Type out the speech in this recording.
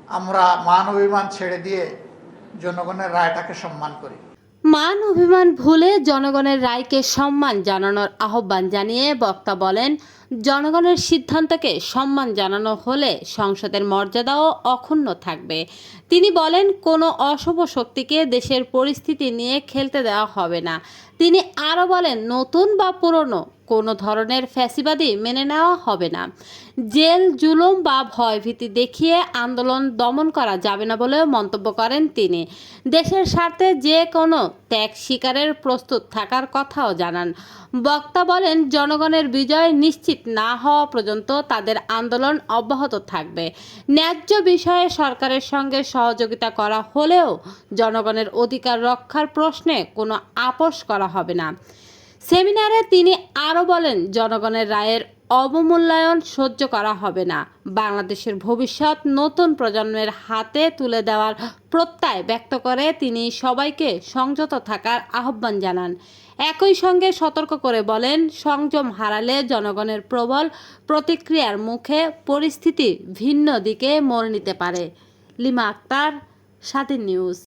আমরা মান অভিমান ছেড়ে দিয়ে জনগণের রায়টাকে সম্মান করি। মান অভিমান ভুলে জনগণের রায়কে সম্মান জানানোর আহ্বান জানিয়ে বক্তা বলেন, জনগণের সিদ্ধান্তকে সম্মান জানানো হলে সংসদের মর্যাদাও অক্ষুণ্ণ থাকবে। তিনি বলেন, কোনো অশুভ শক্তিকে দেশের পরিস্থিতি নিয়ে খেলতে দেওয়া হবে না। তিনি আরও বলেন, নতুন বা পুরনো কোনো ধরনের ফ্যাসিবাদী মেনে নেওয়া হবে না। জেল, জুলুম বা ভয়ভীতি দেখিয়ে আন্দোলন দমন করা যাবে না বলেও মন্তব্য করেন তিনি। দেশের স্বার্থে যে কোনো ত্যাগ স্বীকারের প্রস্তুত থাকার কথাও জানান। বক্তা বলেন, জনগণের বিজয় নিশ্চিত না হওয়া পর্যন্ত তাদের আন্দোলন অব্যাহত থাকবে। ন্যায্য বিষয়ে সরকারের সঙ্গে সহযোগিতা করা হলেও জনগণের অধিকার রক্ষার প্রশ্নে কোনো আপোস করা হবে না। সেমিনারে তিনি আরও বলেন, জনগণের রায়ের অবমূল্যায়ন সহ্য করা হবে না। বাংলাদেশের ভবিষ্যৎ নতুন প্রজন্মের হাতে তুলে দেওয়ার প্রত্যয় ব্যক্ত করে তিনি সবাইকে সংযত থাকার আহ্বান জানান। একই সঙ্গে সতর্ক করে বলেন, সংযম হারালে জনগণের প্রবল প্রতিক্রিয়ার মুখে পরিস্থিতি ভিন্ন দিকে মোড় নিতে পারে। লিমা আক্তার, স্বাধীন নিউজ।